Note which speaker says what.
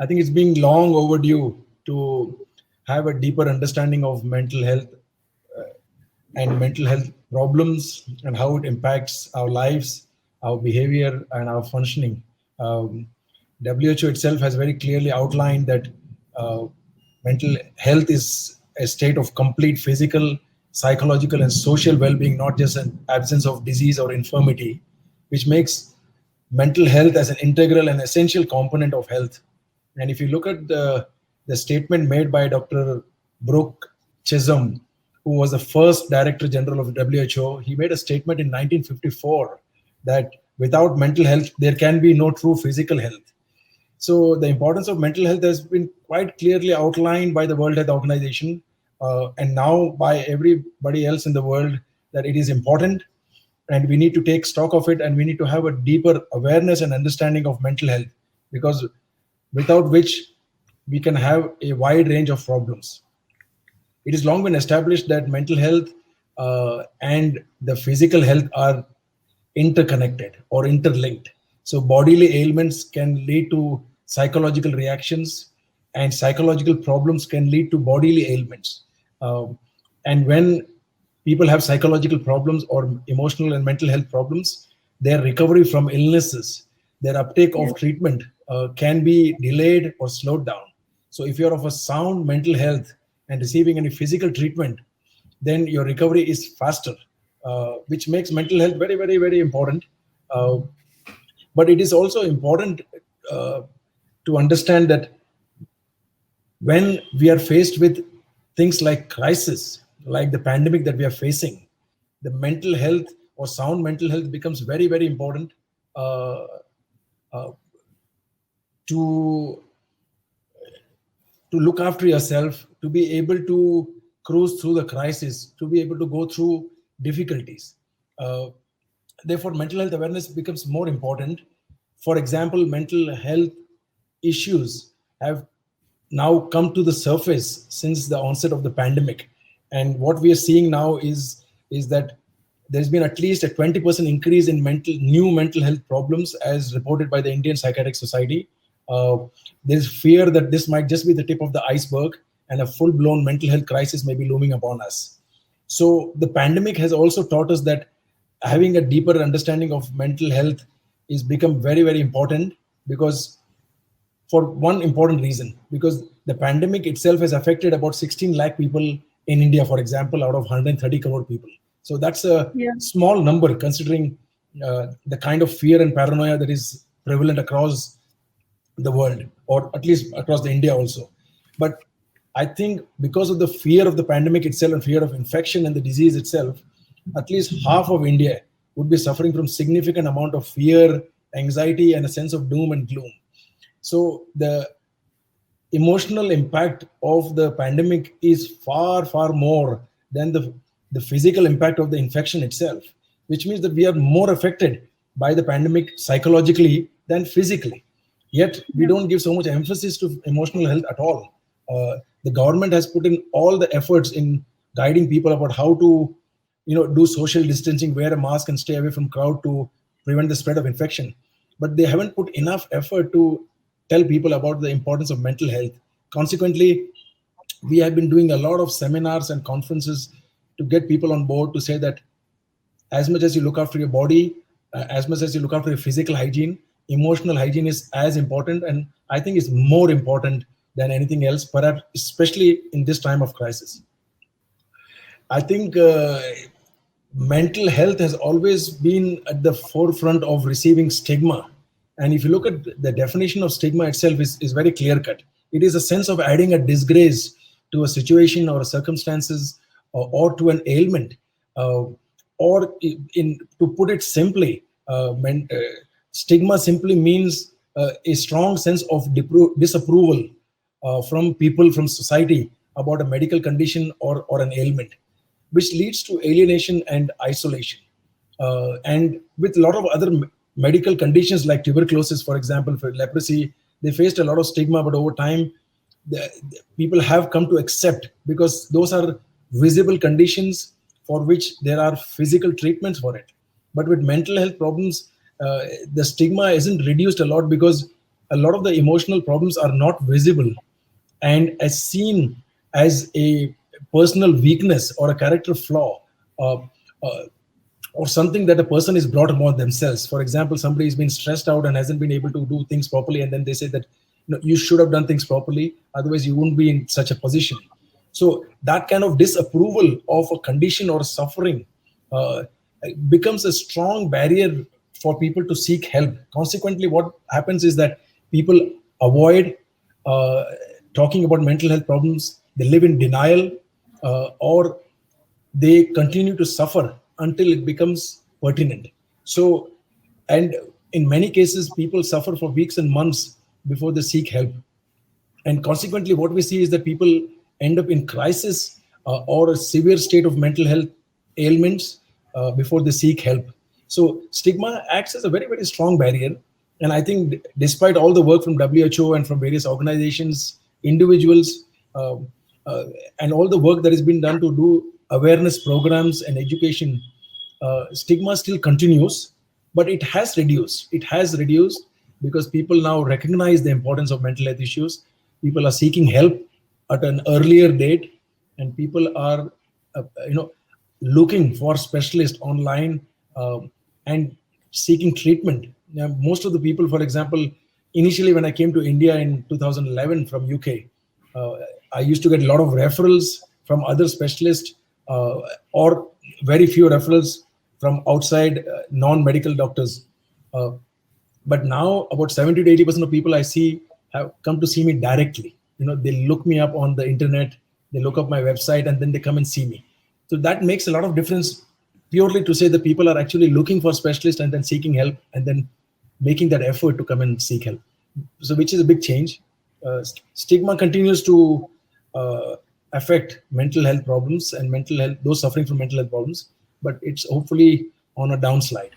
Speaker 1: I think it's being long overdue to have a deeper understanding of mental health and mental health problems and how it impacts our lives, our behavior, and our functioning. Um, WHO itself has very clearly outlined that uh, mental health is a state of complete physical, psychological, and social well being, not just an absence of disease or infirmity, which makes mental health as an integral and essential component of health. And if you look at the statement made by Dr. Brooke Chisholm, who was the first Director General of WHO, he made a statement in 1954 that without mental health, there can be no true physical health. So the importance of mental health has been quite clearly outlined by the World Health Organization and now by everybody else in the world that it is important and we need to take stock of it and we need to have a deeper awareness and understanding of mental health because without which we can have a wide range of problems. It has long been established that mental health and the physical health are interconnected or interlinked. So, bodily ailments can lead to psychological reactions, and psychological problems can lead to bodily ailments. Um, and when people have psychological problems or emotional and mental health problems, their recovery from illnesses, their uptake
Speaker 2: Yeah.
Speaker 1: of treatment can be delayed or slowed down. So, if you're of a sound mental health and receiving any physical treatment, then your recovery is faster, which makes mental health very, very, very important. Uh, but it is also important uh, to understand that when we are faced with things like crisis, like the pandemic that we are facing, the mental health or sound mental health becomes very, very important uh, uh, to to look after yourself, to be able to cruise through the crisis, to be able to go through difficulties. Uh, Therefore, mental health awareness becomes more important. For example, mental health issues have now come to the surface since the onset of the pandemic. And what we are seeing now is that there's been at least a 20% increase in new mental health problems as reported by the Indian Psychiatric Society. Uh, there's fear that this might just be the tip of the iceberg and a full-blown mental health crisis may be looming upon us. So the pandemic has also taught us that having a deeper understanding of mental health is become very, very important because for one important reason, because the pandemic itself has affected about 16 lakh people in India, for example, out of 130 crore people. So that's a
Speaker 2: Yeah.
Speaker 1: small number considering the kind of fear and paranoia that is prevalent across the world, or at least across the India also. But I think because of the fear of the pandemic itself and fear of infection and the disease itself, at least half of India would be suffering from significant amount of fear, anxiety, and a sense of doom and gloom. So the emotional impact of the pandemic is far, far more than the physical impact of the infection itself, which means that we are more affected by the pandemic psychologically than physically. Yet we
Speaker 2: Yeah.
Speaker 1: don't give so much emphasis to emotional health at all. The government has put in all the efforts in guiding people about how to, do social distancing, wear a mask, and stay away from crowd to prevent the spread of infection. But they haven't put enough effort to tell people about the importance of mental health. Consequently, we have been doing a lot of seminars and conferences to get people on board to say that as much as you look after your body, as much as you look after your physical hygiene, emotional hygiene is as important, and I think it's more important than anything else, perhaps especially in this time of crisis. I think mental health has always been at the forefront of receiving stigma. And if you look at the definition of stigma itself is very clear cut. It is a sense of adding a disgrace to a situation or a circumstances or to an ailment. Or to put it simply, stigma simply means a strong sense of disapproval from people, from society about a medical condition or an ailment, which leads to alienation and isolation. And with a lot of other medical conditions like tuberculosis, for example, for leprosy, they faced a lot of stigma, but over time, the people have come to accept because those are visible conditions for which there are physical treatments for it. But with mental health problems, the stigma isn't reduced a lot because a lot of the emotional problems are not visible and as seen as a personal weakness or a character flaw, uh, uh, or something that a person is brought upon themselves. For example, somebody has been stressed out and hasn't been able to do things properly, and then they say that, you should have done things properly, otherwise you wouldn't be in such a position. So that kind of disapproval of a condition or suffering uh, becomes a strong barrier for people to seek help. Consequently, what happens is that people avoid uh, talking about mental health problems. They live in denial, or they continue to suffer until it becomes pertinent. So, and in many cases, people suffer for weeks and months before they seek help. And consequently, what we see is that people end up in crisis or a severe state of mental health ailments before they seek help. So stigma acts as a very, very strong barrier. And I think despite all the work from WHO and from various organizations, individuals, uh, uh, and all the work that has been done to do awareness programs and education, stigma still continues, but it has reduced. It has reduced because people now recognize the importance of mental health issues. People are seeking help at an earlier date, and people are, looking for specialists online, and seeking treatment. Now, most of the people, for example, initially when I came to India in 2011 from UK, uh, I used to get a lot of referrals from other specialists, or very few referrals from outside non-medical doctors. Uh, but now about 70 to 80% of people I see have come to see me directly. They look me up on the internet, they look up my website, and then they come and see me. So that makes a lot of difference, purely to say that people are actually looking for specialists and then seeking help and then making that effort to come and seek help. So which is a big change. Stigma continues to affect mental health problems and mental health, those suffering from mental health problems, but it's hopefully on a downslide.